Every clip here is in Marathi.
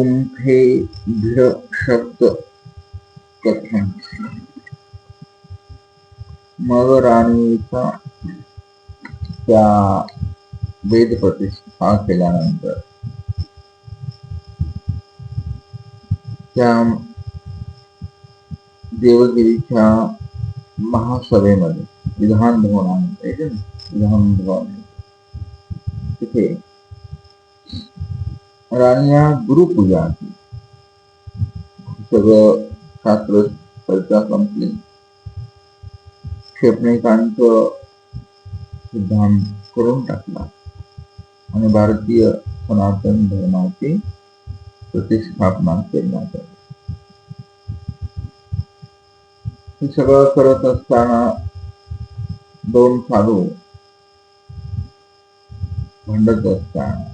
गुंफे भिड शब्द कथन. मग राणीचा त्या वेद प्रतिष्ठा केल्यानंतर त्या देवगिरीच्या महासभेमध्ये विधान भवनामध्ये तिथे राणीया गुरुपूजा केली. सगळं शास्त्र चर्चा संपली. क्षेपणिकांचं सिद्धांत करून टाकला आणि भारतीय सनातन धर्माची प्रतिष्ठापना करण्यात आली. हे सगळं करत असताना दोन साधू भांडत असताना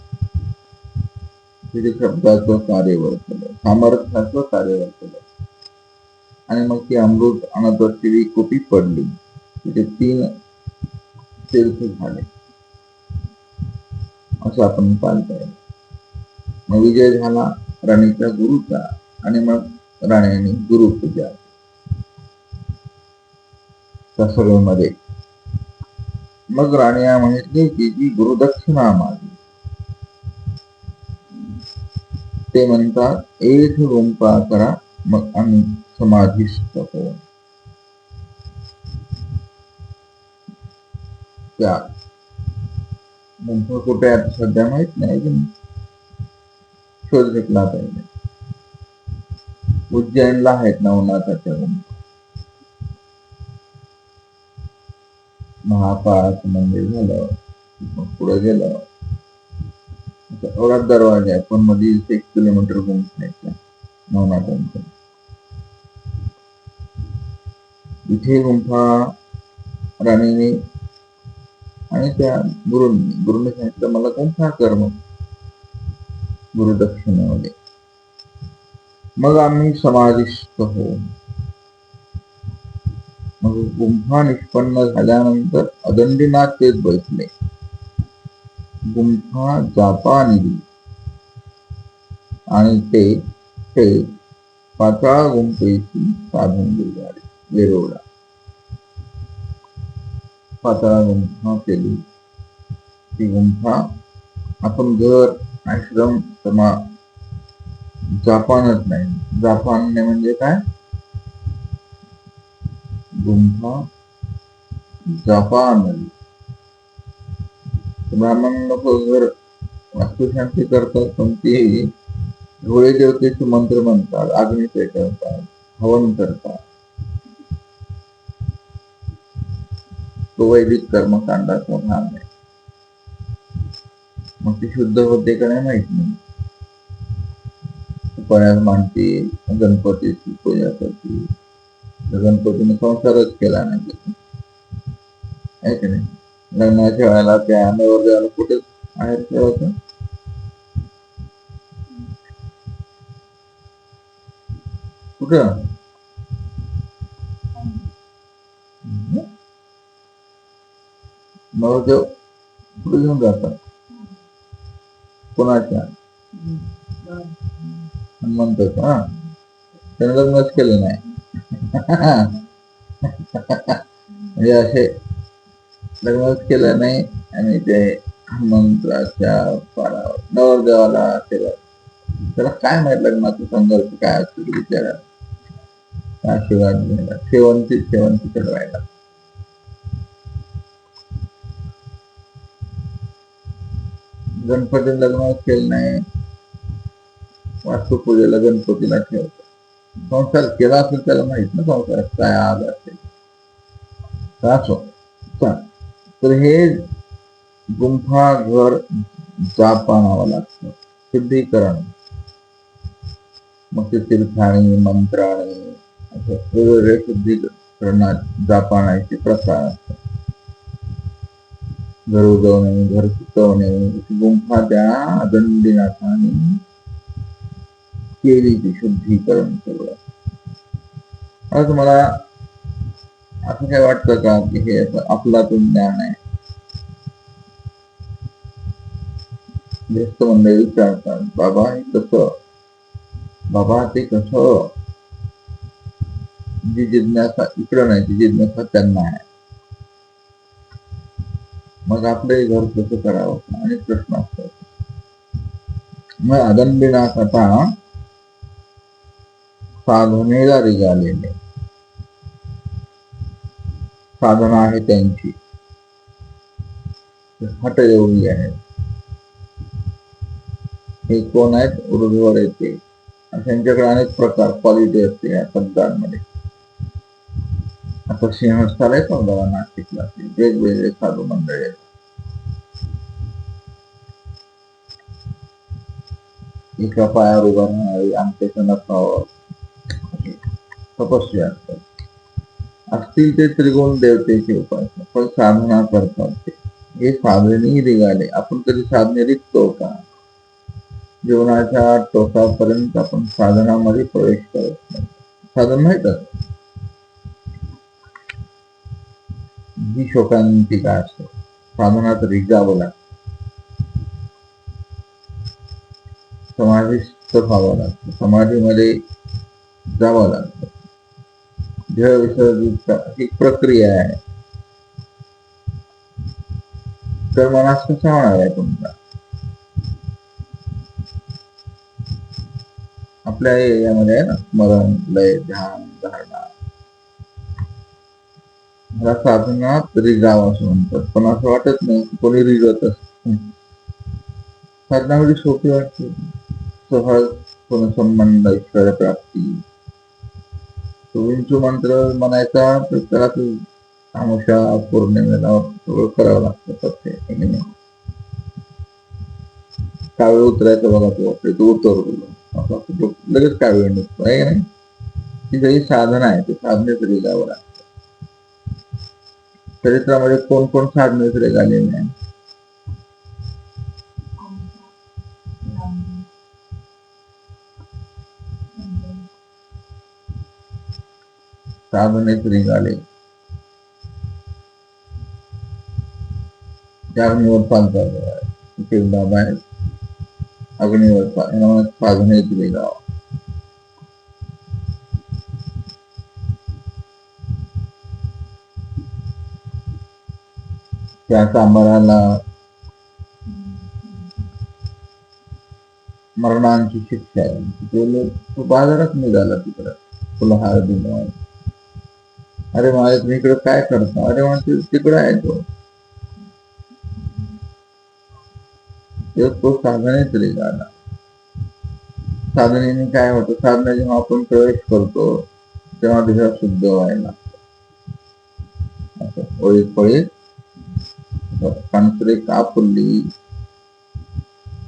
तिथे शब्दाचं कार्य वर्तलं, सामर्थ्याचं कार्य वर्तलं आणि मग ती अमृत आणत असलेली कुपी पडली. तिथे 3 तीर्थ झाले असं आपण पाहतोय. मग विजय झाला राणीच्या गुरुचा आणि मग राणीने गुरुपूजा त्या सगळ्यामध्ये. मग राणीया म्हटली की जी गुरुदक्षिणा मागली. ते म्हणतात 1 गुंफा करा मग आम्ही समाधिस्थ होऊ. त्या गुंफा कुठे आहेत सध्या माहित नाही, शोध घेतला पाहिजे. उज्जैनला आहेत नवनाथाच्या गुंफा. महाकाळाचं मंदिर झालं, मग पुढे गेलं एवढा दरवाजा आहे, पण मध्ये 1 किलोमीटर गुंफा आहे नवनाथांच्या. इथे गुंफा राणीने आणि त्या गुरुने सांगितलं मला गुंफा कर मग गुरुदक्षिणेमध्ये, मग आम्ही समाधिस्थ होऊ. मग गुंफा निष्पन्न झाल्यानंतर अदंडीनाथ तेच बसले. गुंफा जापानिली आणि ते 5व्या गुंफेची साधन झाले. वेरूळला 5व्या गुंफा केली. ती गुंफा आपण घर आश्रम जापानच नाही, जापान म्हणजे काय, गुंफा जापान. ब्राह्मण लोक घर वास्तुशांती करतात, पण ते होळी देवतेचे मंत्र म्हणतात, अग्नी पेटवतात, हवन करतात. तो वैदिक कर्मकांडाचा भाग आहे. मग ती शुद्ध होते का नाही माहित नाही. उपवास मानते, गणपतीची पूजा करते. गणपतीने संसारच केला नाही आहे की नाही. लग्नाच्या वेळेला त्या नवरदेवाला कुठे बाहेर ठेवायचं, कुठं नवरदेव कुठे घेऊन जातात, कोणाच्या हनुमंत. हा त्याने लग्नच केलं नाही म्हणजे असे लग्नच केलं नाही आणि ते हनुमंताच्या पारावर नवरदेवाला त्याला काय माहित लग्नाचा संघर्ष काय असतो विचारा. आशीर्वाद घ्यायला शेवंती चढवायला. गणपती लग्नच केलं नाही, वास्तुपूजेला गणपतीला ठेवतो. संसार केला असेल त्याला माहित ना संसारात काय आज असेल. तर हे गुंफा घर जाप आणावं लागतं, शुद्धीकरण. मग ते तीर्थाणी मंत्राणी असं वेगवेगळे शुद्धीकरणात जाप आणायचे प्रकार असतात. घर उजवणे, घर सुचवणे, गुंफा त्या अदंडीनाथाने केली ती शुद्धीकरण सगळं. आज मला असं काय वाटतं का की हे अफलातून ज्ञान आहे. गृहस्थ मंडळी विचारतात बाबा हे कसं, बाबा ते कसं, जी जिज्ञासा इकडं नाही, ती जिज्ञासा त्यांना आहे. मग आपले घर कसं करावं आणि प्रश्न असतात. मग अदंबिनाथ आता साधनेला निघालेले, साधना आहे त्यांची, हठयोगी आहे. हे कोण आहेत? ऊर्ध्वर येते. त्यांच्याकडे अनेक प्रकार, क्वालिटी असते या शब्दांमध्ये. आता सिंहस्थान आहे बघा नाशिकला, वेगवेगळे साधू मंडळी आहेत. एका पायावर उभा राहणारी, आमच्या नखावर तपस्वी असतात. असतील ते त्रिगुण देवतेचे उपासना, पण साधना करतात ते. हे साधनेही निघाले. आपण कधी साधने रिकतो का? जीवनाच्या टोकापर्यंत आपण साधनामध्ये प्रवेश करत नाही. साधन माहित असत जी शोकांती काय असते, साधनात रिजावं लागतं, समाधीस्थ व्हावं लागतं, समाधीमध्ये जावं लागतं. ध्येय विसर्जित ही प्रक्रिया आहे. तर मनास कसा होणार आहे तुमचा? आपल्या यामध्ये आहे ना, स्मरण, लय, ध्यान, धारणा. मला साधनात रिजाव असं म्हणतात, पण असं वाटत नाही कोणी रिजवत असत. साधनामध्ये सोपी वाटते, सहज संबंध, ईश्वर प्राप्ती. विंचू मंत्र म्हणायचा तर त्याला अमावस्या पौर्णिमेला सगळं करावं लागतं प्रत्येक. कावळ उतरायचं बघा, तो उतरतो लगेच कावळ निघतो आहे नाही. ती काही साधना आहे, ते साधनेच रिजावं लागतं. चरित्रामध्ये कोण कोण साधनेच रिगालेले आहे? साधनेच रिगाले, त्या अग्नीवर चालतात. एक बाबा आहेत, अग्नीवर साधनेच रिगाव. त्या कांबराला मरणांची शिक्षा आहे. तो बाजारात निघाला तिकडं, तुला हार दिला. अरे माझ्या तुम्ही इकडे काय करता? अरे माझं तिकडं आहे तो साधनेच रिगाला. साधनेने काय होतं? साधना जेव्हा आपण प्रवेश करतो तेव्हा देह शुद्ध व्हायला, ओळीत पळीत कांसरे का फुलली,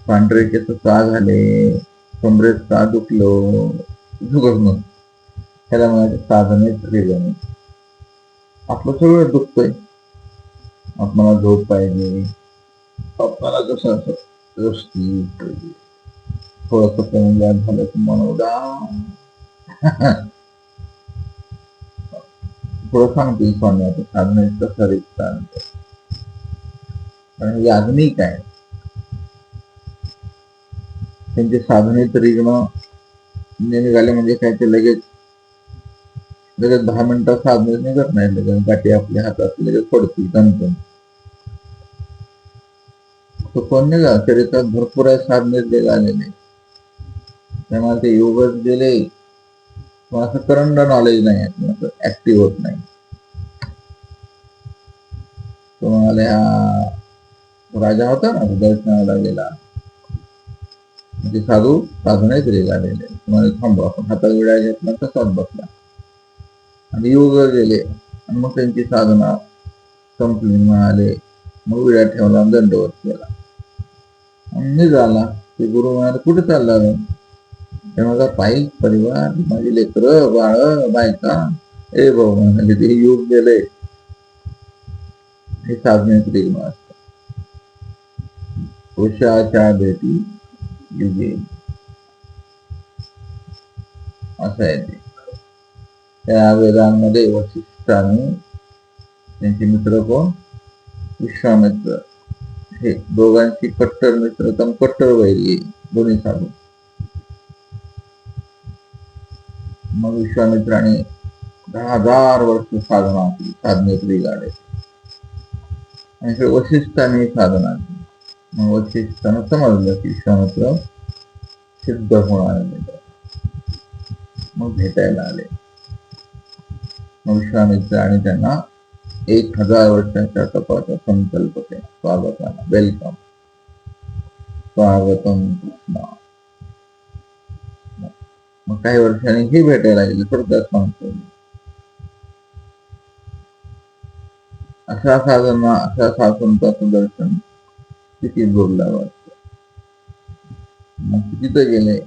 पांढरे केस का झाले, कमरेत का दुखलो, ह्याला म्हणायचे साधनेच रिगाणे. आपलं सगळं दुखतंय, आपल्याला झोप पाहिजे, आपल्याला कसं असं व्यवस्थित थोडस कमी झालं की मन उदास. थोडं सांगते स्वामी आता साधनेच कसं रिक्त, कारण याज्ञिक आहे, त्यांचे साधनेत रिगणं निघाले म्हणजे काय, ते लगेच 10 मिनिटात साधनेत निघत नाही. लगेच गाठी आपल्या हातात लगेच पडतील दणकन. तो कोण निघा, चरित्रात भरपूर आहे साधनेत निघालेले. त्यामुळे ते योगच गेले, पण असं करंट नॉलेज नाही आहे, असं ऍक्टिव्ह होत नाही. तो म्हणाले हा राजा होता ना, दर्शनाला गेला, म्हणजे साधू साधनेच रिगालेले. तुम्हाला थांबवा, आपण हातात विडा घेतला तसाच बसला आणि योग गेले. आणि मग त्यांची साधना संपली, म्हणाले मग विडा ठेवला, दंडवत केला आणि निघाला. ते गुरु म्हणाले कुठे चालला? माझा पायी परिवार, माझी लेकरं बाळ बायका. ए भाऊ म्हणाले ते योग गेले, हे साधनेत रिगण असत. पुरुषाच्या भेटी युगे, असं आहे ते. त्या वेदांमध्ये वशिष्ठाने त्यांचे मित्र कोण? विश्वामित्र. हे दोघांची कट्टर मित्र, कट्टर वैरी दोन्ही साधू. मग विश्वामित्राने 10,000 वर्ष साधना केली, साधनेतली गाडे. आणि वशिष्ठाने साधना केली. मग वशिष्ठानं समजलं की विश्वामित्र सिद्ध होणार आहे. मग भेटायला आले. मग विश्वामित्र आणि त्यांना 1,000 वर्षांच्या तपाचा संकल्प केला. स्वागताला, वेलकम, स्वागतम कृष्णा. मग काही वर्षांनी हे भेटायला गेले. थोडक्यात सांगतो, अशा साधना, अशा साधनाचं दर्शन किती दुर्लभ असतं. मग तिथं गेले.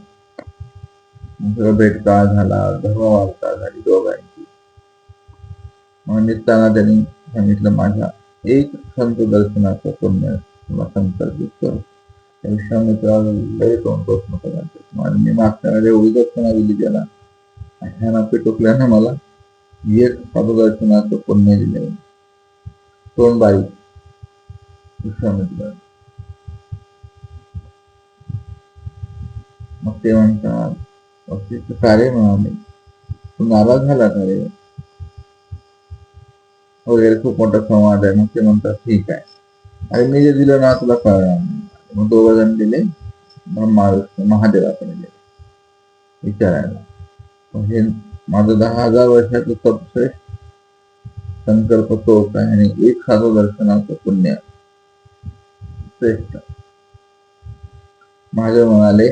सगळं भेटकाळ झाला, धर्मवार्ता झाली दोघांची. मग निघताना त्यांनी सांगितलं, माझ्या एक संत दर्शनाचं पुण्य तुला संकल्पित करतो. विश्वामित्राला लय तोंड प्रश्न करायचे. मी मागच्या वेळेला एवढी दर्शना दिली त्याला, ह्यानं पेटुकल्यानं मला एक साधुदर्शनाचं पुण्य दिले. तोंड बारीक विश्वामित्र. मग ते म्हणतात, कार्य म्हणाले, तू नाराज झाला का रे वगैरे, खूप मोठा संवाद आहे. मग ते म्हणतात, ठीक आहे, अरे मी जे दिलं ना तुला कळणार नाही. मग 2 जण दिले. महादेवाकडे गेले विचारायला, हे माझं 10,000 वर्षाचं सर्वश्रेष्ठ संकल्प तो काय, आणि एक साधू दर्शनाचं पुण्य श्रेष्ठ. महादेव म्हणाले,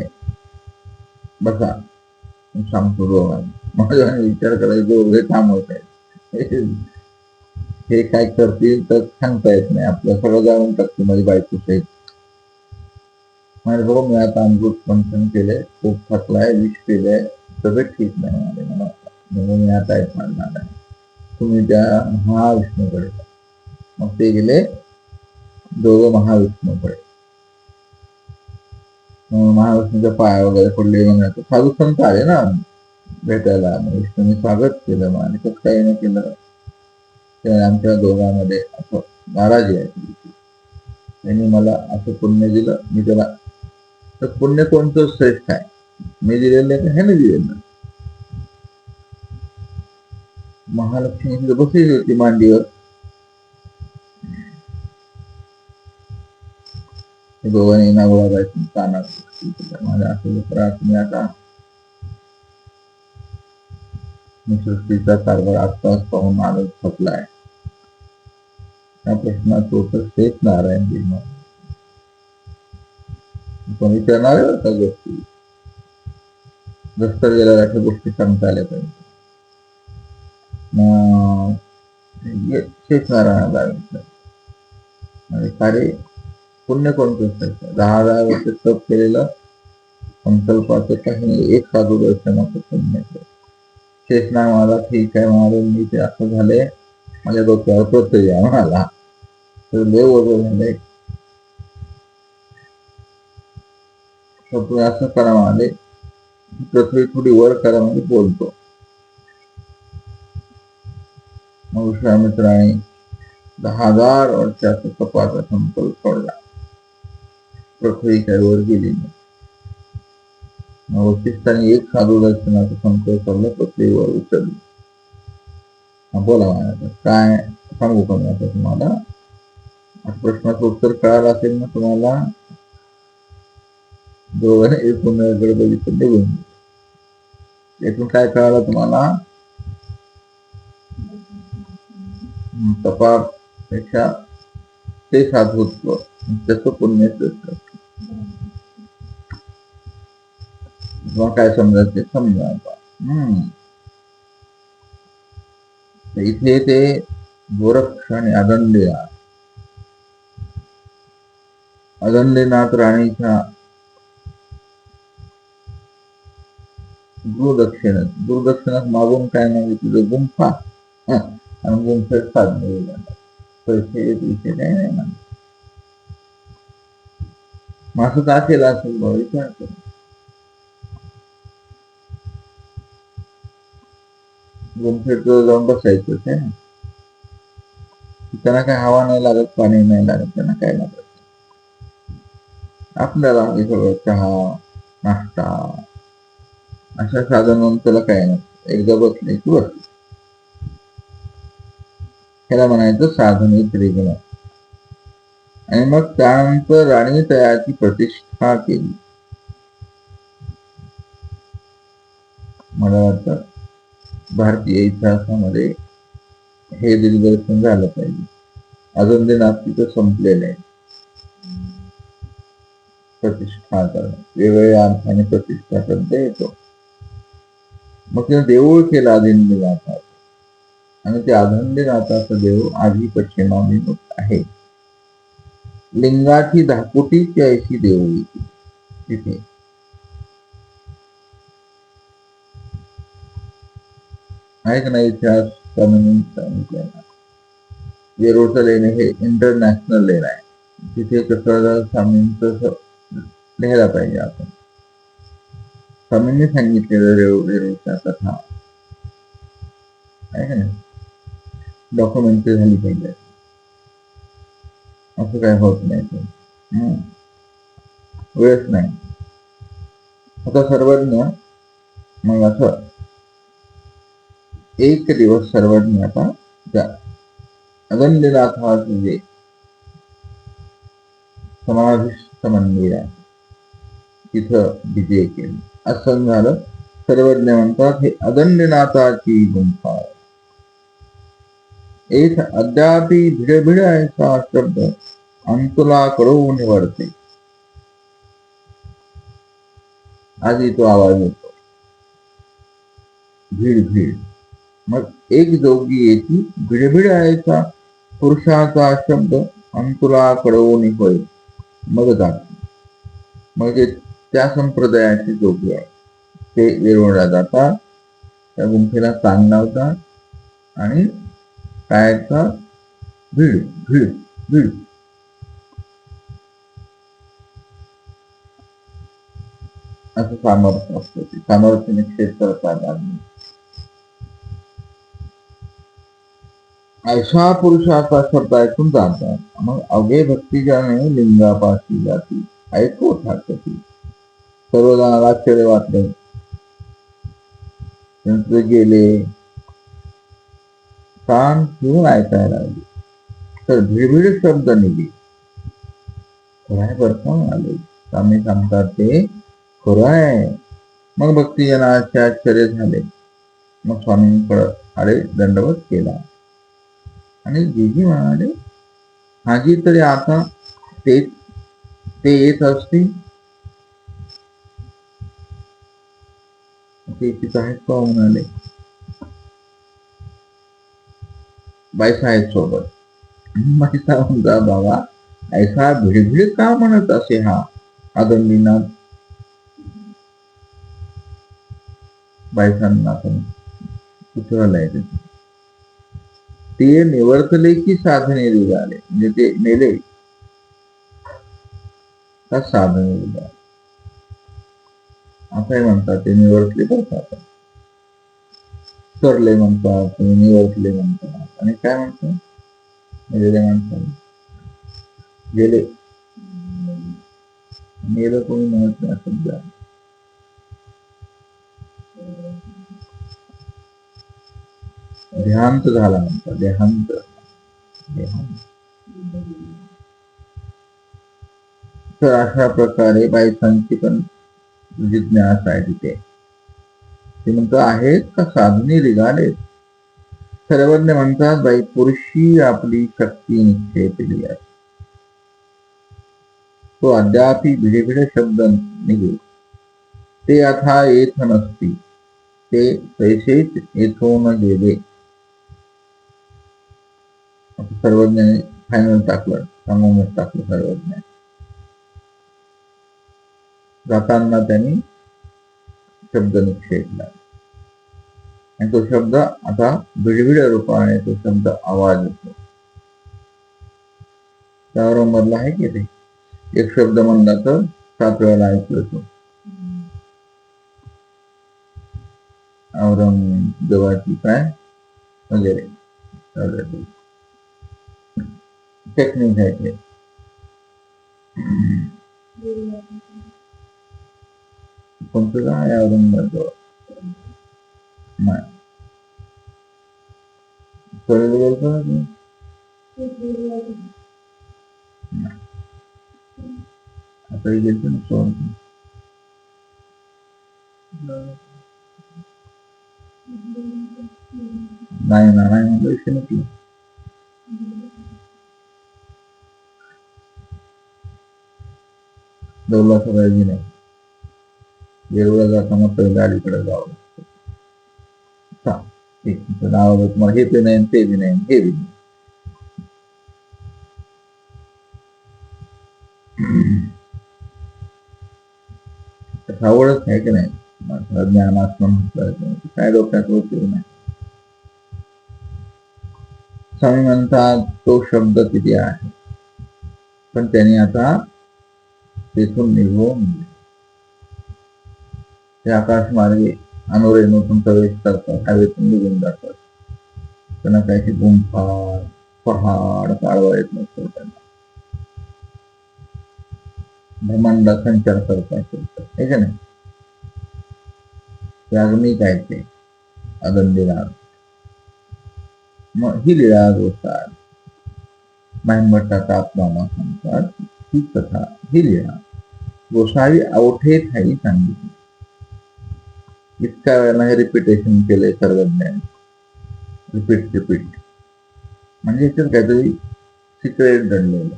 बसा सांगतो दोघांना. महादेवाने विचार करायला दोघे थांबवत आहेत. हे काय करतील तर सांगता येत नाही. आपलं सगळं जाऊन टाकते माझी बायको सहित. माझे मी आता अमृत मंथन केले, खूप थकलाय, विष केलंय, तब्येत ठीक नाही मला. मी आता मारणार आहे, तुम्ही त्या महाविष्णूकडे. मग ते गेले दोघं महाविष्णूकडे. महाविष्णूच्या पाया वगैरे पडले. म्हणायचं साधू संत आले ना भेटायला, विष्णूने स्वागत केलं. आणि कसं काही नाही केलं. आमच्या दोघांमध्ये असं नाराजी आहे. त्यांनी मला असं पुण्य दिलं, मी त्याला, तर पुण्य कोणतं श्रेष्ठ आहे, मी दिलेलं का ह्याने दिलेलं. महालक्ष्मी बसली होती मांडीवर. दोघांनी नागोळा कानात माझ्या असं त्रास, मी आता मी सृष्टीचा कारभार आत्ताच पाहून आलो, थकलाय. त्या प्रश्नाचं उत्तर शेष नारायण देणं. पण विचारणारे त्या गोष्टी रस्त्यावर गेल्यावर अशा गोष्टी सांगता आल्या पाहिजे. शेष नारायणाला म्हणजे कार्य पुण्य कोणतं असायचं. 10,000 वर्ष तप केलेलं संकल्पाचं काही नाही, एक साधू दर्शनाचं पुण्य. शेष नाग मला ठीक आहे म्हणाले, मी ते असं झाले, माझ्या डोक्यावर पृथ्वी आहे म्हणाला, तर देव वगैरे झाले. तर तुम्ही असं करा म्हणाले, पृथ्वी थोडी वर करा म्हणजे बोलतो. मग विश्वामित्राने 10,000 वर्षाचा तपाचा संकल्प सोडला. पृथ्वी काही वर गेली नाही. मग वशिष्ठाने एक साधू दर्शनाचा संकल्प सोडला, पृथ्वीवर उचलली. बोला म्हणायचं, काय सांगू का मी आता तुम्हाला. प्रश्नाचं उत्तर कळालं असेल ना तुम्हाला. दोघांनी एकूण बघितलं, निघून एकूण काय कळालं तुम्हाला, तपापेक्षा ते साधुत्व, त्याचं पुण्य श्रेष्ठ. किंवा काय समजायचं समजा. इथे ते गोरक्ष आणि अदंडेनाथ राणीच्या गुरुदक्षिणात मागून काय मागितलं, गुंफा आणि गुंफेत साधने, पैसे विषय काय नाही ना. मग असं का केलं असेल बघा, विचार करा. गुंफेत जाऊन बसायचं आहे ना, त्यांना काय हवा नाही लागत, पाणी नाही लागत, त्यांना काय लागत. आपल्याला हे सगळं चहा, नाश्ता, अशा साधनवंताला काय नसतं, एकदा बसले की बसले. ह्याला म्हणायचं साधने त्रिगुण. आणि मग त्यानंतर राणी तयाची प्रतिष्ठा केली. मला वाटतं भारतीय इतिहासामध्ये हे दिग्दर्शन झालं पाहिजे. अजून ते नास्तिक संपलेले आहे. प्रतिष्ठा करणं, वेगवेगळ्या अर्थाने प्रतिष्ठा शब्द येतो. मग तिने देऊळ केलं आदिनाथाचं, आणि ते आदिनाथाचं देऊळ आधी पश्चिमाभिमुख आहे. लिंगाची 10 कोटीची अशी देवळी तिथे. आहे का नाही इतिहास सांगितलेला. वेरूळचं लेणे हे इंटरनॅशनल लेण आहे. तिथे कसं स्वामींचं लिहायला पाहिजे आपण. स्वामींनी सांगितलेलं वेरूळच्या कथा आहे का नाही, डॉक्युमेंटरी झाली पाहिजे. असं काय होत नाही. वेळच नाही. आता सर्वज्ञ मग असं एक दिवस सर्वज्ञ आता त्या अगंधनाथाचं जे समाधिस्थ मंदिर आहे तिथं विजय केली. असं झालं. सर्वज्ञ म्हणतात हे अगंधनाथाची गुंफा आहे. एक अद्यापि भिडभिड ऐसा शब्द अंतुला कडवून निवडते. आधी तो आवाज येतो, भीड भीड. मग एक जोगी येती, भिडभिड ऐसा पुरुषाचा शब्द अंतुला कडवून होय. मग जाते. म्हणजे त्या संप्रदायाचे जोगी आहे ते वेरूळला जातात, त्या गुंफेला चांग लावतात आणि काय भीड भीड भीड. असं सामर्थ्य असतं. ते सामर्थ्य निश्चित करतात. ऐसा पुरुषाचा शब्द ऐकून जातात. मग अवघे भक्तिजाने लिंगापाशी जाती, ऐकू ठाकती. सर्वजणाला आश्चर्य वाटले. त्यांचे गेले, कान घेऊन ऐकायला लागले. तर भिडभिड शब्द निघे. खराय बरं आले. स्वामी सांगतात ते खरं आहे. मग भक्तिजनाचे आश्चर्य झाले. मग स्वामींकडे आले, दंडवत केला आणि जीजी म्हणाले, हाजी तरी आता ते येत असतील. ते तिथं आहेत का म्हणाले. बायसा आहेत सोबत. बायसा म्हणता बाबा ऐसा भिडभिड का म्हणत असे हा आदंडीनाथ. बायसांना पण कुतूहल आहे. ते निवर्तले की साधने निघाले, म्हणजे ते नेले का साधने निघाले. असंही म्हणतात ते निवर्तले करतात, सरले म्हणतात, तुम्ही निवर्तले म्हणतात. आणि काय म्हणतात मेलेल्या माणसाला गेले, मेलं कोणी म्हणत नाही शब्द. देहांत झाला म्हणतात, देहांत. तर अशा प्रकारे बायसांची पण जिज्ञास आहे तिथे. ते म्हणतो आहेत का साधने निघाले. सर्वज्ञ म्हणतात बाई पुरुषी आपली शक्ती निक्षेपली आहे. तो अद्यापि भिडेभिडे शब्द निघे. ते आता येत नसती, ते तैसेच येथून गेले. सर्वज्ञाने फायनल टाकलं, सांगूनच टाकलं सर्वज्ञ. जाताना त्यांनी शब्द निक्षेपला आणि तो शब्द आता भिडभिड रूपाने तो शब्द आवाज येतो. त्यावर मधला आहे की ते एक शब्द म्हणला तर 7 वेळेला ऐकू येतो. औरंगजेबाची काय वगैरे टेक्निक आहे ते. कोणतं काय औरंगजेब नाही. सहलीला गेलतो ना तुम्ही? नाही. आता गेलतो ना सहल. नाही ना, नाही म्हणलं विषय नसलं. दौला सरायची नाही. वेरूळला जाताना पहिल्या अलीकडे जावं. ठीक नाव तुम्हाला हे बी नाही ते बी नाही हे बी नाही. आवडच आहे की नाही. ज्ञान असणं म्हटलं काय डोक्यात होते नाही. स्वामी म्हणतात तो शब्द किती आहे, पण त्यांनी आता तेथून निघून ते आकाश मार्गे अनुरेणूतून प्रवेश करतात, हवेतून निघून जातात. त्यांना काही गुंफा पहाड काढवा येत नसतो. त्यांना ब्रह्मांडात संचार करतात हे का नाही. ते अग्नी काय ते अगंधीला मग ही लीळा गोष्ट आहे. महिमठाचा आत्मा सांगतात ही कथा ही लीळा गोसावी अवठे ठाई सांगितली. इतक्या वेळेला हे रिपिटेशन केलंय सर्वज्ञाने. रिपीट म्हणजे याच्यात काहीतरी सिक्रेट दडलेलं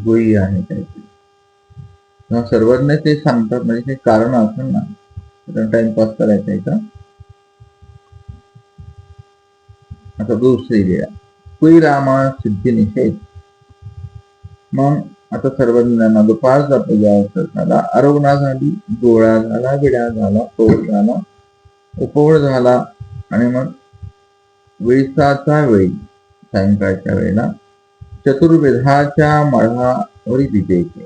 गोई आहे काहीतरी. तेव्हा सर्वज्ञ ते सांगतात म्हणजे ते कारण असेल ना, तर टाइमपास करायचा आहे का. आता दुसरी लीळा कुई रामा सिद्धी निषेध. मग आता सर्वज्ञांना दुपारचा पूजा झाला, आरोग्य झाली, गोळा झाला, विडा झाला, पोळ झाला, उपवळ झाला आणि मग वेळसाचा वेळी सायंकाळच्या वेळेला चतुर्वेदाच्या मळावरी विवेक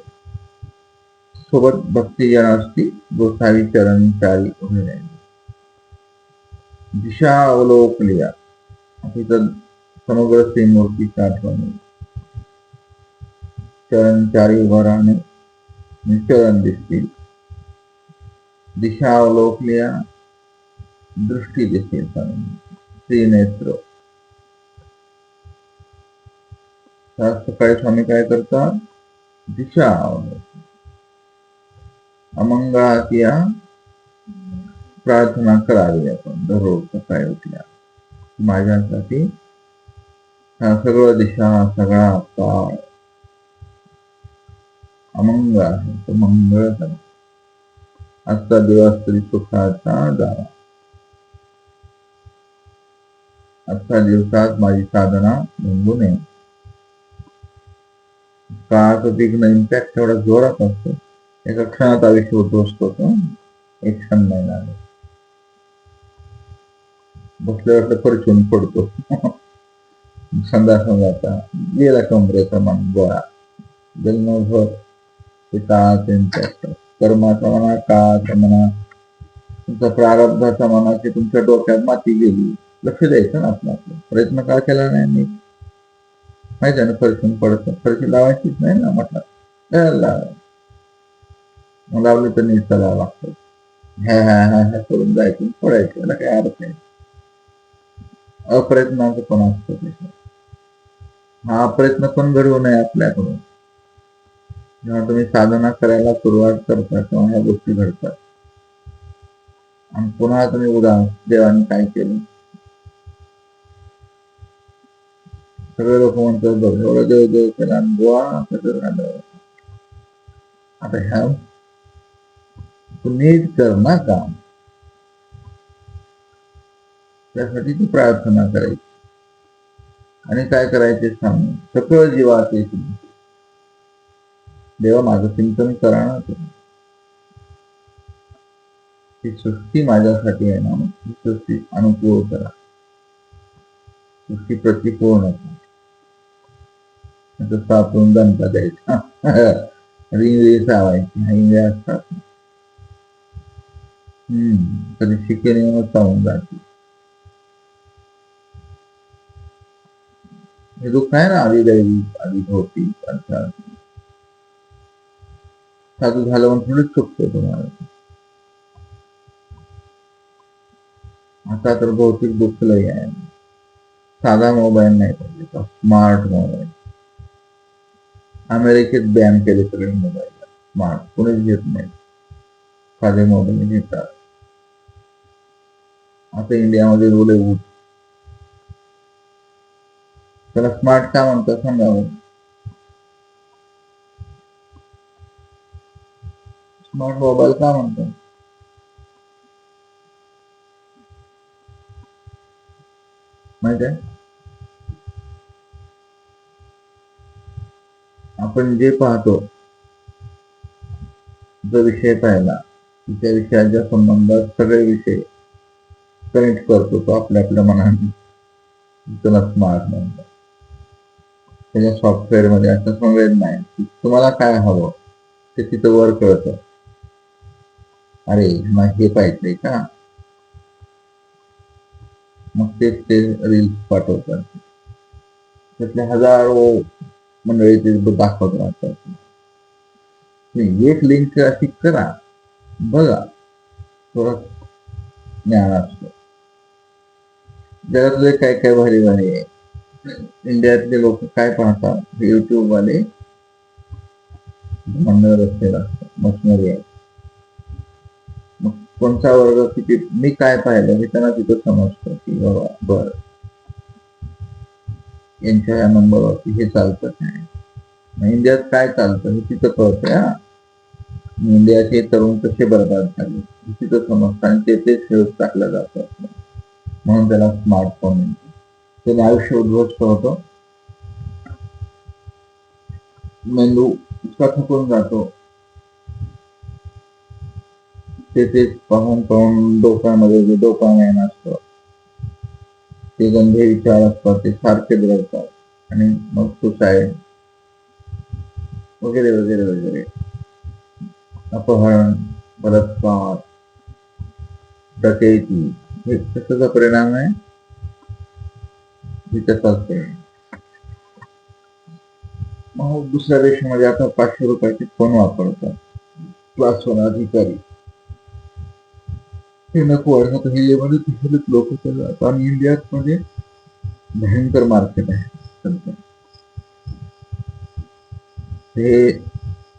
सोबत भक्तिजन असती गोसावी चरण चारी उभे राहिले. दिशा अवलोकलिया तिथं समग्र श्रीमूर्तीच्या आठवणी. चरण चारी उभं राहणे, चरण दिसतील. दिशा अवलोकलिया दृष्टी दिसेल. त्रिनेत्र. सकाळी स्वामी काय करतात, दिशा अमंगळाची प्रार्थना करावी आपण दररोज सकाळी उठल्या. माझ्यासाठी सगळं दिशा सगळा काळ अमंगळ आहे, तो मंगळ करा. आजचा दिवस तरी सुखाचा जावा. आजच्या दिवसात माझी साधना भंगू नये. काळाचं विघ्न इम्पॅक्ट एवढा जोरात असतो, एका क्षणात आयुष्य उद्ध्वस्त होतं. एक क्षण नाही लागत. बसल्यावर परचून पडतो. संध्या जाता गेला कमरेचा मन गोळा. जन्मभर ते काळाचे इम्पॅक्ट, कर्माचा म्हणा, काळाचा म्हणा, तुमचा प्रारब्धाचा म्हणा, की तुमच्या डोक्यात माती गेली. लक्ष द्यायचं ना आपलं. प्रयत्न का केला नाही मी माहिती आहे ना. फरशी पडतं, फरशी लावायचीच नाही ना म्हटलं लावली तर नीट चालावं लागतं. ह्या करून जायचं पडायचं, त्याला काही अर्थ नाही. अप्रयत्नाचं पण असतं. हा प्रयत्न पण घडवू नये आपल्याकडून. जेव्हा तुम्ही साधना करायला सुरुवात करता तेव्हा ह्या गोष्टी घडतात. आणि पुन्हा तुम्ही उदाहरण देवाने काय केलं. सगळे लोक म्हणतात बघ एवढं देव केला आणि बुवा कसं झालं. आता ह्या नीट कर ना काम, त्यासाठी ती प्रार्थना करायची. आणि काय करायचे सांग, सगळं जीवाचे देवा माझं चिंतन करा ना. ही सृष्टी माझ्यासाठी आहे ना, ही सृष्टी अनुकूल करा, सृष्टी प्रतिकूल नका. साचून दणका द्यायचा, रिंगळी सावायची, हा इंद्रिया असतात. कधी शिकेने चावून जाते. हे दुःख आहे ना, आदिदैविक आदिभौतिक अर्थात साधू झालं म्हणून थोडीच चुकतो तुम्हाला. आता तर भौतिक दुःख लय आहे. साधा मोबाईल नाही पाहिजे, स्मार्ट मोबाईल. अमेरिकेत बॅन केले सगळे मोबाईल स्मार्ट, कोणीच घेत नाही, साधे मोबाईल घेतात. आता इंडियामध्ये रूल आहे, त्याला स्मार्ट का म्हणतात सांगावं? स्मार्ट मोबाईल का म्हणतात? माहित आहे? आपण जे पाहतो, जो विषय पाहिला, त्या विषयाच्या संबंधात सगळे विषय कनेक्ट करतो तो आपल्या मनाने, त्याला स्मार्ट म्हणतात. त्याच्या सॉफ्टवेअर मध्ये असं संवेद नाही की तुम्हाला काय हवं ते तिथं वर कळतं. अरे मला हे पाहिजे का, मग तेच ते रील्स पाठवतात. त्यातले हजारो मंडळी ते दाखवत राहतात. एक लिंक अशी करा, बघा, थोडं ज्ञान असतं. जगातले काय काय भारी भारी आहे. इंडियातले लोक काय पाहतात, युट्यूब वाले म्हणणार रस्त्याला मशनरी आहे. मग कोणता वर्ग किती, मी काय पाहिलं हे त्यांना तिथं समजतं की बाबा बर यांच्या या नंबरवरती हे चालतं काय, इंडियात काय चालतं हे तिथं कळतं. हा, इंडियाचे तरुण कसे बर्बाद झाले हे तिथं समजतं आणि तेच खेळ टाकलं जातं. म्हणून त्याला स्मार्टफोन म्हणतात. त्याने आयुष्य उद्ध्वस्त होतं, मेंदू इतका थकून जातो, ते पाहून पाहून डोक्यामध्ये जे डोपामाइन असतं, ते गंभीर विचार असतात, ते सारखे धरतात आणि मग सुसाईड वगैरे वगैरे वगैरे, अपहरण, बलात्कार, डकैती, हे कशाचा परिणाम आहे? त्याचाच परिणाम. मग दुसऱ्या देशामध्ये आता 500 रुपयाचे फोन वापरतात क्लास 1 अधिकारी, हे नको वाटत, हे मध्ये लोक करतात. आणि इंडियात मध्ये भयंकर मार्केट आहे सध्या. हे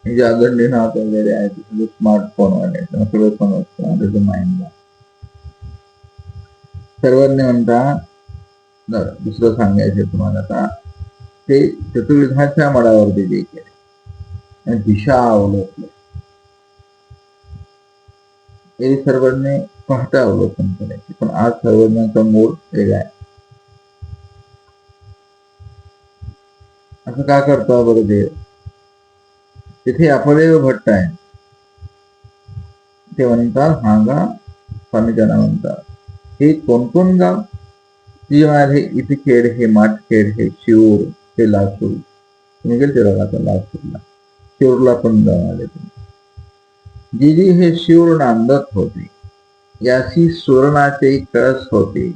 जे आदरणीनाथ वगैरे आहेत सगळे स्मार्टफोन वाले, सगळं समजतं त्याचं माइंडला. सर्वज्ञ म्हणतात, दुसरं सांगायचं तुम्हाला आता, ते चतुर्विधाच्या मळावरती जे केले दिशा अवलोकले, हे सर्वज्ञ पाहता अवलोकन करायचे. पण आज सर्वज्ञाचा मूड वेगळा आहे. असं का करतो बरं देव? तिथे अपदेव भट्ट आहे, ते म्हणतात, सांगा स्वामी त्यांना म्हणतात, हे कोण गाव? ती म्हणाले, इथे खेड, हे माठखेड, हे शिरूर, हे लासूर. तुम्ही गेलते बघा आता लासूरला, शिरूरला पण जाऊन आले तुम्ही. जी हे शिरूर नांदत होते, याशी सुवर्णाचे कळस होते.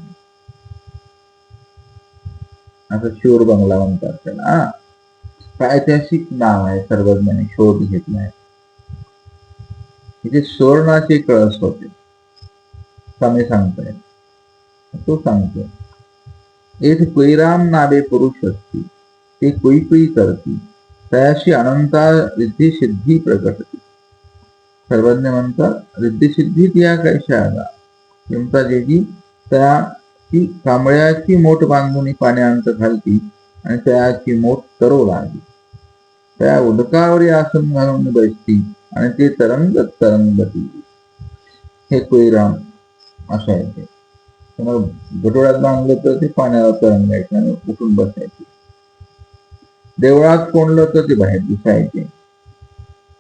असं शिरूर बंगला म्हणतात त्याला. ऐतिहासिक नाव आहे, सर्वज्ञाने शोध घेतलाय. इथे सुवर्णाचे कळस होते, स्वामी सांगताय, तो सांगतोय. एक कोईराम नावे पुरुष असती, ते कोई कोई करती, तयाशी अनंता रिद्धी सिद्धी प्रकटती. सर्वज्ञ म्हणतात, रिद्धी सिद्धी त्या कशा आला, किंमता जेजी त्याची कांबळ्याची मोठ बांधून पाण्यात घालती आणि त्याची मोठ तरव लागली, त्या उदकावरी आसन घालून बसती आणि ते तरंगत तरंगती. हे कोईराम असं आहे. ते त्यामुळे गटोळ्यात बांधलं तर ते पाण्यावर तरंगायचं आणि उठून बसायचे, देवळात कोंडलं तर ते बाहेर दिसायचे,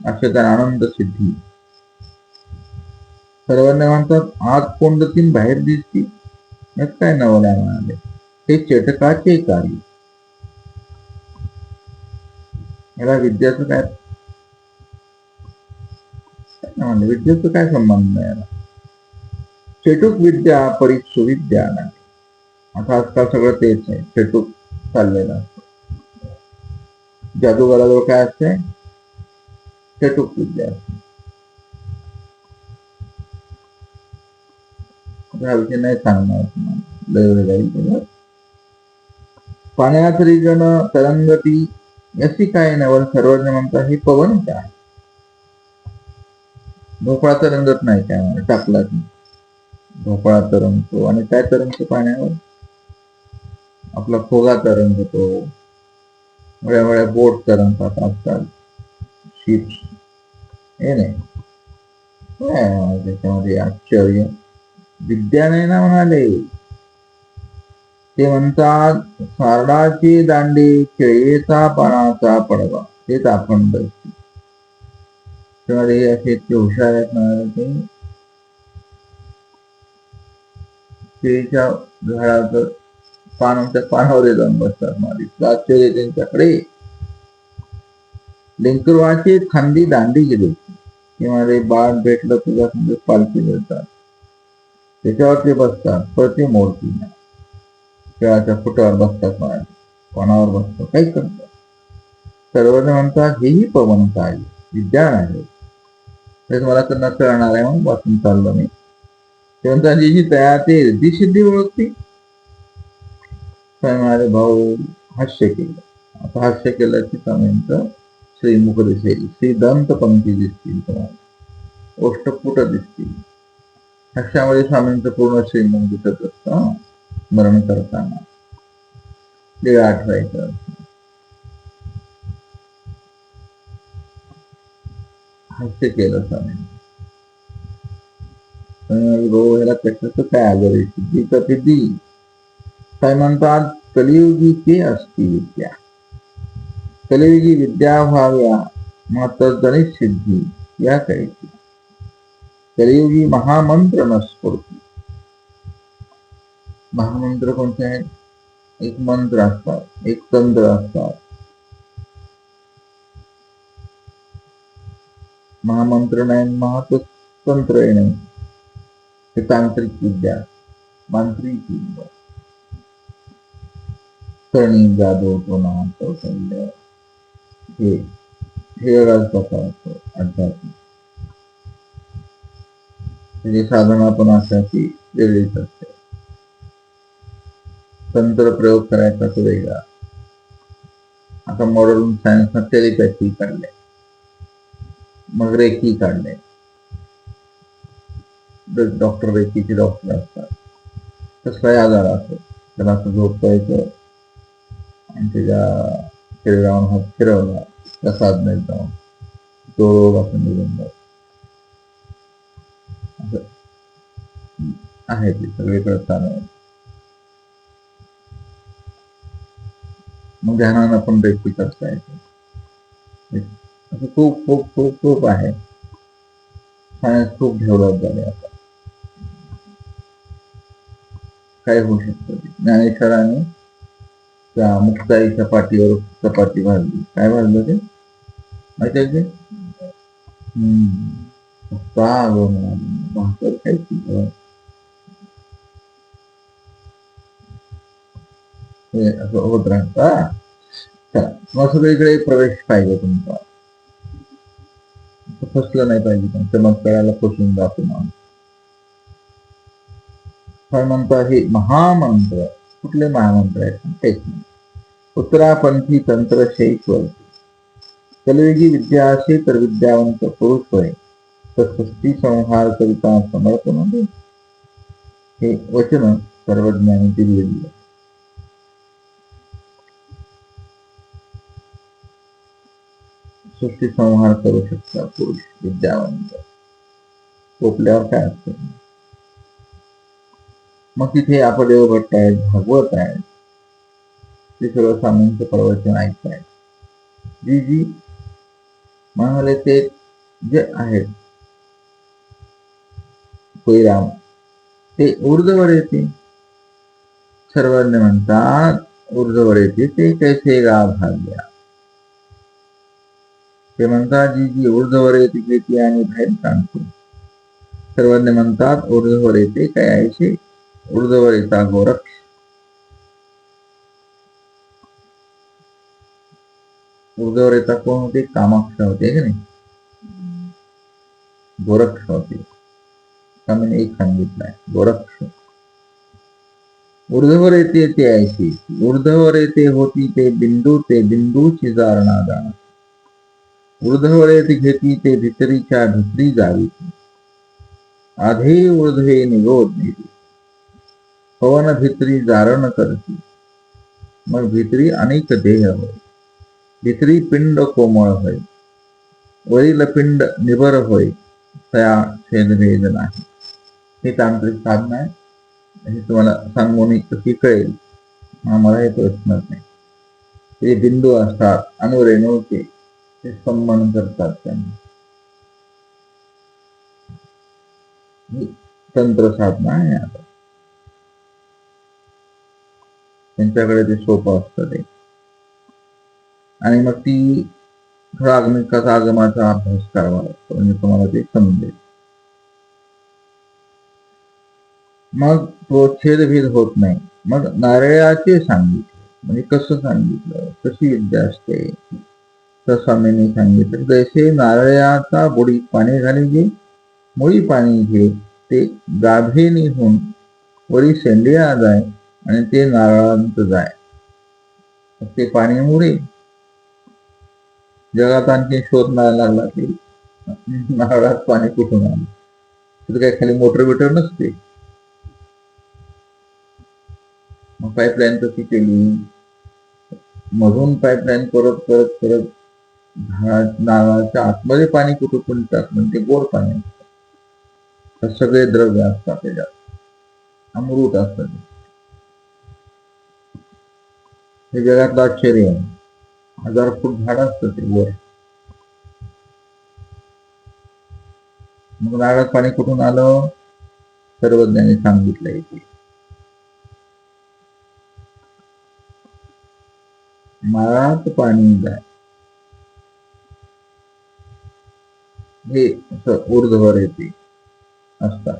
असे त्या आनंद सिद्धी. सर्वांना म्हणतात, आत कोंडतीन बाहेर दिसती, यात काय नवला म्हणाले, हे चटकाचे कार्य. याला विद्याचं काय म्हणजे, विद्येचं काय संबंध आहे याला? चेटूक विद्या परी सुविद्या नाही. आता आजकाल सगळं तेच आहे, चेटूक चाललेलं असतं. जादूगाराजवळ काय असते? चेटूक विद्या असते. हा विषय नाही सांगणार तुम्हाला, लय वेळ जाईल त्याच्यात. पाण्यात रिगण तरंगती अशी काय नवल सर्वज्ञ म्हणतात हे पवन काय. भोपळा तरंगत नाही त्यामुळे टाकला की भोपळा तरंगतो आणि काय तरंगतो पाण्यावर, आपला फुगा तरंगतो, वेळ्या बोट तरंगतात आजकाल, शिप, हे नाही त्याच्यामध्ये आश्चर्य विद्या नाही ना म्हणाले. ते म्हणतात सारडाची दांडी खेळीचा पानाचा पडवा, तेच आपण त्यामध्ये हे असे इतके हुशार आहेत म्हणाले ते, केळीच्या झाडाचं पानाच्या पानावर जाऊन बसतात मला आश्चर्य त्यांच्याकडे. लेंकरवाची खांदी दांडी गेली किंवा बाळ भेटलं तुझ्या समजा पालखी देतात, त्याच्यावर ते बसतात, प्रति मूर्ती खेळाच्या फुटावर बसतात, पानावर बसतात, काही करतात. सर्वजण म्हणतात हेही पवन काय विद्या आहे, तेच मला त्यांना कळणार आहे म्हणून वाचून चाललो मी. ते म्हणतात जी तयार ते रिद्धी सिद्धी ओळखते. म्हणाले भाऊ हास्य केलं, आता हास्य केलं की स्वामींचं श्रीमुख दिसेल, श्रीदंत पंक्ती दिसतील तुम्हाला, ओष्टपुट दिसतील. हास्यामध्ये स्वामींचं पूर्ण श्रीमुख दिसत असतं स्मरण करताना, ते आठवायचं. हास्य केलं स्वामी, भाऊ ह्याला कशाचं काय आजार आहे, सिद्धीचा सिद्धी काय म्हणतात. कलियुगीची असती विद्या, कलियुगी विद्या व्हाव्या मात्र गणेश सिद्धी या कायची. कलियुगी महामंत्र नस्फूर्ती, महामंत्र कोणते आहेत, एक मंत्र असतात, एक तंत्र असतात. महामंत्र नाही, महातंत्र नाही, हे तांत्रिक विद्या, मांत्रिक विद्या, करणी जादू टोना कौशल्य, हे वेगळाच प्रकार असतो अध्यात्म. त्याची साधना पण अशाची वेगळीच असते. तंत्र प्रयोग करायचा तो वेगळा. आता मॉडर्न सायन्सनं टेलिपॅथी काढले, मग रेकी काढले, डॉक्टर रेकीचे डॉक्टर असतात. कसलाही आजार असतो त्याला असं झोपवायचं आणि त्याच्या शरीरावर हात फिरवला त्या साधनेत जाऊन तो रोग आपण निघून जातो. आहे ते सगळीकडे चालू आहे. मग ध्यानानं पण रेकी करता येते. असं खूप खूप खूप खूप आहे. सायन्स खूप डेव्हलप झाले आता. काय होऊ शकतं. ज्ञानेश्वराने त्या मुक्ताईच्या पाठीवर चपाती भाजली, काय भाजलं ते माहिती आहे ते, भाकर खायची, हे असं होत राहतं. मग सगळीकडे प्रवेश पाहिजे तुमचा, फसलं नाही पाहिजे, पण चमत्काराला फसून जातो माणूस. काय म्हणतात हे महामंत्र, कुठले महामंत्र आहेत तेच नाही. उत्तरापंथी तंत्र शेश्वर, कलियुगी विद्या असे तर विद्यावंत पुरुष होय, तर सृष्टी संहार करिता समर्थ नव्हे. हे वचन सर्वज्ञानी दिलेली आहे. सृष्टी संहार करू शकता पुरुष विद्यावंत, कोपल्यावर काय असतं. मग तिथे अपदेव भट्ट आहेत, भागवत आहेत, ते सगळं स्वामींचं प्रवचन ऐकतायत. जी जी म्हणाले ते जे आहेत होईराम, ते ऊर्ध्वर येते. सर्वज्ञ म्हणतात ऊर्ध्वर येते ते कैसे गा भाग्या. ते म्हणतात जी जी ऊर्ध्वर येते ती आणि बाहेर सांगतो. सर्वज्ञ म्हणतात ऊर्ध्वर येते काय ऐसे, ऊर्ध्वर येता गोरक्ष. ऊर्ध्वर येता कोण होते, कामाक्ष होते की नाही, गोरक्ष होते. स्वामीने एक सांगितलंय गोरक्ष. ऊर्ध्वर येते ते ऐशी, ऊर्ध्वर येते होती ते बिंदूची जारणा जाण. ऊर्ध्वर येते घेती ते भितरीच्या भितरी जावी. आधी ऊर्ध्वे निरोध निधी, पवन भितरी जारण करती. मग भितरी अनेक देह होय, भितरी पिंड कोमळ होय, वरील पिंड निबर होय, तया छेदभेद नाही. हे तांत्रिक साधना आहे. हे तुम्हाला सांगून कशी कळेल आम्हाला हे प्रश्नच नाही. ते बिंदू असतात अनुरेणूचे, ते संबंध करतात त्यांनी. तंत्र साधना आहे. आता त्यांच्याकडे ते सोपं असतं ते. आणि मग ती आगमिकाचा आगमाचा अभ्यास करावा लागतो म्हणजे तुम्हाला ते समजेल. मग तो छेदभेद होत नाही. मग नारळाचे सांगितले म्हणजे कसं सांगितलं, कशी विद्या असते तर स्वामींनी सांगितलं. जैसे नारळाचा बुडी पाणी घाली जे मुळी पाणी घे, ते गाभे निघून वरी शेंडिया जाय आणि ते नारळांत जाय, ते पाणी मुळे. जगात आणखी शोध मिळायला लागला की नारळात पाणी कुठून आलं. तिथे काही खाली मोटर बिटर नसते. मग पाईपलाईन कशी केली, मधून पाईपलाईन करत करत करत नारळाच्या आतमध्ये पाणी कुठं पण टाकलं ते गोड पाणी असतं. सगळे द्रव्य असतात त्याच्यात, अमृत असतं. हे जगातलं आश्चर्य आहे. 1000 फूट झाड असतं ते वर. मग नारळात पाणी कुठून आलं, सर्वज्ञांनी सांगितलंय. नारळात पाणी जाय, हे ऊर्ध्वर येते असतात.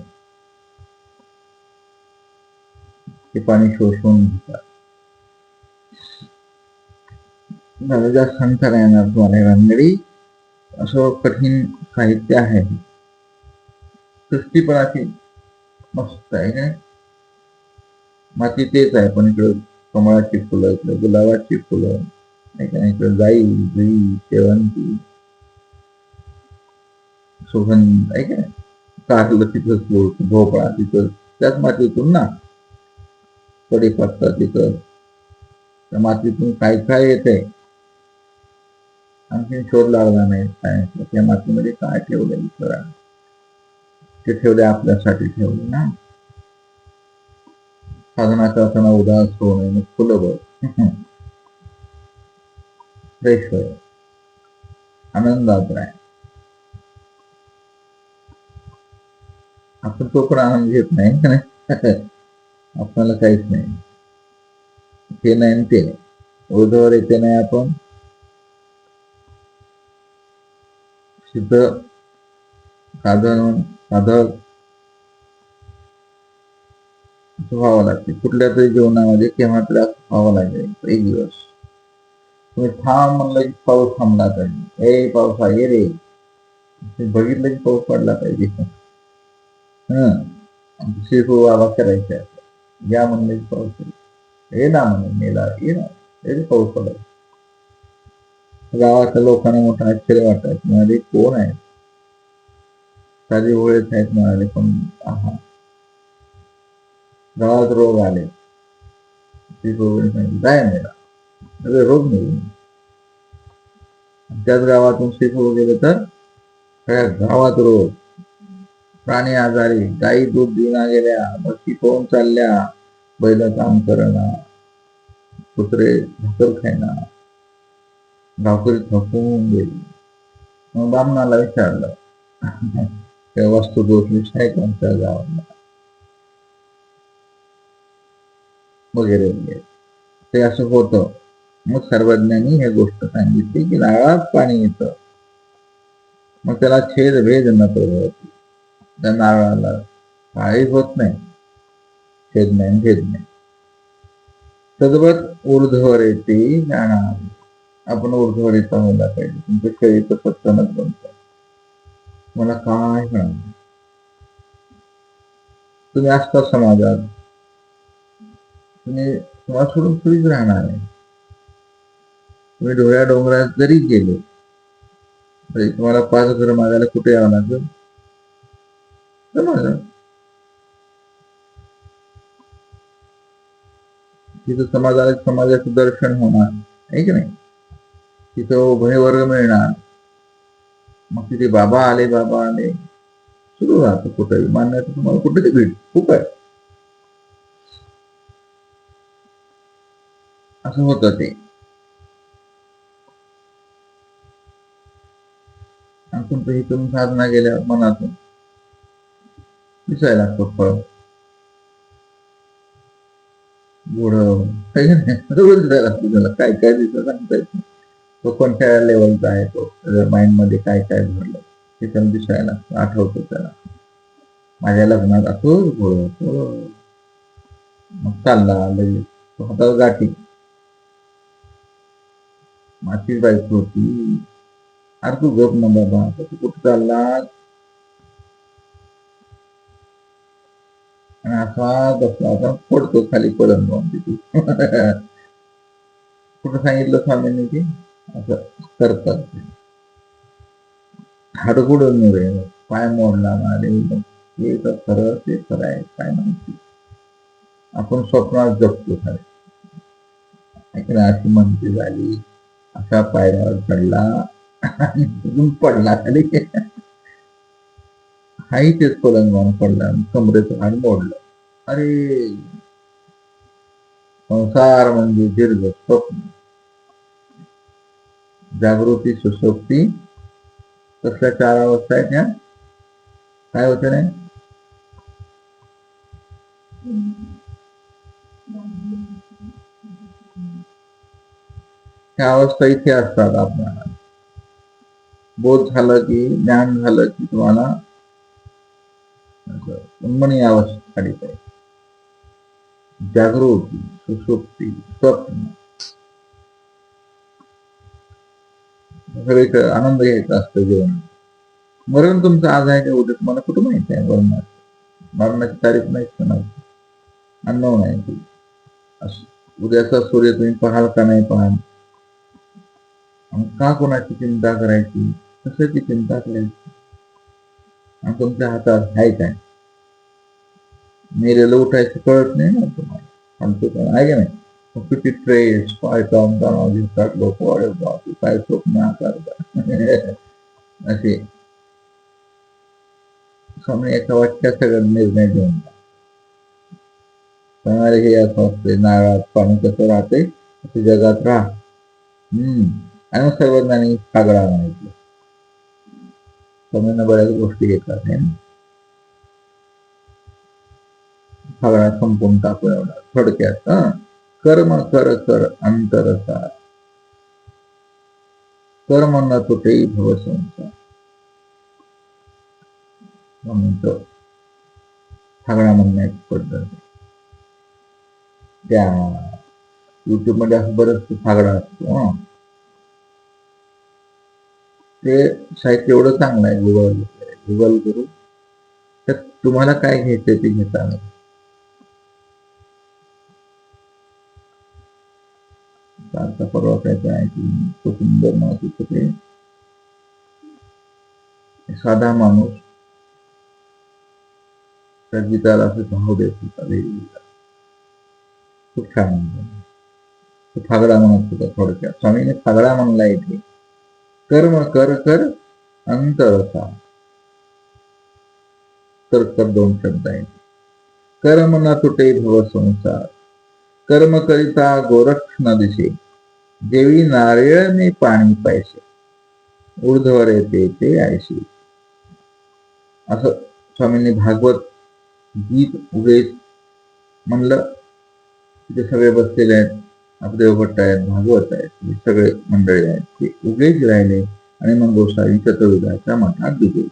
ते पाणी शोषून घेतात. जास्त सांगता नाही येणार तुम्हाला रंगडी. असं कठीण साहित्य आहे. सृष्टीपणाची मस्त आहे काय. माती तेच आहे, पण इकडं कमळाची फुलं, इकडं गुलाबाची फुलं, इकडे जाई जुई शेवंती सुगंध आहे काय. कारलं तिथं, भोपळा तिथं, त्याच मातीतून ना. कडीपत्ता तिथं, त्या मातीतून काय काय येते आणखी शोध लागला नाही सायन्सला. त्या मातीमध्ये काय ठेवलं ईश्वराने, ते ठेवले आपल्यासाठी ठेवले ना. साधना करताना उदास होऊ नये. मग फुलं बघ फ्रेश होय, आनंदात राह. आपण तो पण आनंद घेत नाही आपल्याला काहीच नाही, ते नाही ते नाही. ऊर्ध्वर येते नाही. आपण सिद्ध साधन साधक व्हावं लागते. कुठल्या तरी जीवनामध्ये केव्हा तरी व्हावं लागेल. एक दिवस तुम्ही थांब म्हणलं की पाऊस थांबला पाहिजे. ए पावसा ये रे, बघितलं की पाऊस पडला पाहिजे. बाबा करायचे या म्हणले की पाऊस ये ना, म्हणे मेला ये ना, तरी पाऊस पडायचा. गावातल्या लोकांना मोठा आश्चर्य वाटायचं. म्हणाले कोण आहे, साधी ओळख आहेत म्हणाले. पण गावात रोग आले, जाय मेला, रोग नाही. त्याच गावातून शिकवू गेलं तर सगळ्या गावात रोग, प्राणी आजारी, गाई दूध देऊन गेल्या, म्हशी पोहून चालल्या, बैल काम करणं, कुत्रे भाकर खायना, गावकरी थकून गेली. मग बामणाला विचारलं त्या वस्तू दोष आहे कोणत्या गावाला वगैरे वगैरे. ते असं होतं. मग सर्वज्ञांनी हे गोष्ट सांगितली की नारळात पाणी येतं, मग त्याला छेद भेद न होती. त्या नारळाला काही होत नाही, छेद नाही भेद नाही. तद्वत ऊर्ध्वर येते जाणार. आपण ऊर्ध्वर येता व्हायला पाहिजे. तुमचं शरीर तर सत्सनच बनतं, मला काय कळणार. तुम्ही असता समाजात, तुम्ही समाज सोडून थोडीच राहणार आहे. तुम्ही डोळ्या डोंगरात जरी गेले तरी तुम्हाला 5 घर मागायला कुठे यावं लागेल? समाजात. तिथं समाजाचं दर्शन होणार आहे की नाही. तिथं उभय वर्ग मिळणार. मग तिथे बाबा आले सुरू राहतं कुठेही मान्यता तुम्हाला कुठेही भेट खूप आहे. असं होतं ते. आपण इथून साधना गेल्या मनातून दिसायला लागतो फळ गोड काही नाही दिसायला लागतो त्याला. काय काय दिसत सांगता येत तो कोणत्या लेवलचा आहे, तो त्याच्या माइंड मध्ये काय काय घडलं ते त्याला दिसायला लागतं. आठवतो त्याला माझ्या लग्नात असं घोळ होतो, मग चालला लगेच तो हातावर गाठी. माझी बायको होती, अरे तू गप ना बाबा, तू कुठं चालला? आणि असा बसला होता, पडतो खाली पडन जाऊन तिथे. कुठं सांगितलं स्वामींनी की असं करतात ते. हाडकुडून रे पाय मोडला मारे, हे तर खरं ते खरं आहे काय माहिती. आपण स्वप्नात जगतो खरं. अशी म्हणती झाली, अशा पायऱ्यावर चढला आणि तिथून पडला खाली. हाही तेच पलंगावर पडला आणि कमरेचं हाड मोडलं. अरे संसार म्हणजे दीर्घ स्वप्न, जागृती सुसुप्ती तसल्या 4 अवस्था आहेत. ह्या काय होते नाही, ह्या अवस्था इथे असतात. आपल्याला बोध झालं की, ज्ञान झालं की तुम्हाला उन्मनी अवस्था खाली पाहिजे. जागृती सुसुप्ती स्वप्न सगळीकडे आनंद घ्यायचा असतो जीवन. मरण तुमचं आज आहे का उद्या तुम्हाला कुठं माहिती आहे. मरणाची तारीख नाहीच नाही, अन्न नाही ती. उद्याचा सूर्य तुम्ही पाहाल का नाही पाहाल, का कोणाची चिंता करायची, कशाची चिंता करायची, आणि तुमच्या हातात आहे काय. मेलेलं उठायचं कळत नाही ना तुम्हाला, आमचं पण आहे का नाही. किती ट्रेस पाय काम दिसतात लोक, वाढत बाप काय स्वप्न करतात. असे स्वामी एका वाक्यात सगळं निर्णय घेऊन सांगणारे हे असं असते. नारळात पाणी कसं राहते तसे जगात राहा. आणि मग सर्वज्ञानी सागरा माहिती स्वामींना बऱ्याच गोष्टी येतात. सगळा संपून टाकू एवढा थोडक्यात. कर्म कर कर अंतरसार, कर्म न तुटे भव संसार. सगळा म्हणण्याची पद्धत त्या युट्यूब मध्ये असं बरंच सागडा असतो. ते साहित्य एवढं चांगलं आहे. गुगल करू तर तुम्हाला काय घ्यायचंय ते घेता आलं. परवा काय आहे की तो सुंदर माणूस ते साधा माणूस त्या गीताला असे भाव देत होता वेगवेगळा. खूप छान म्हणतो. तो फागडा म्हणत होता थोडक्यात. स्वामीने फागडा म्हणला इथे. कर्म कर कर अंतरसा. कर 2 शब्द आहेत. कर्म न तुटे भव संसार, कर्म करिता गोरक्ष न दिसे, देवी नारळने पाणी पैसे, ऊर्ध्वर येते ते आयशी. असं स्वामींनी भागवत गीत उगे म्हणलं. तिथे सगळे बसलेले आहेत. आपदेव भट्ट आहेत, भागवत आहेत, सगळे मंडळी आहेत. ते उगेच राहिले आणि मग गोसावी चतुर्वेदाच्या मठात गेले.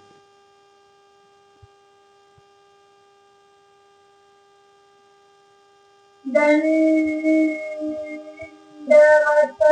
दंडवत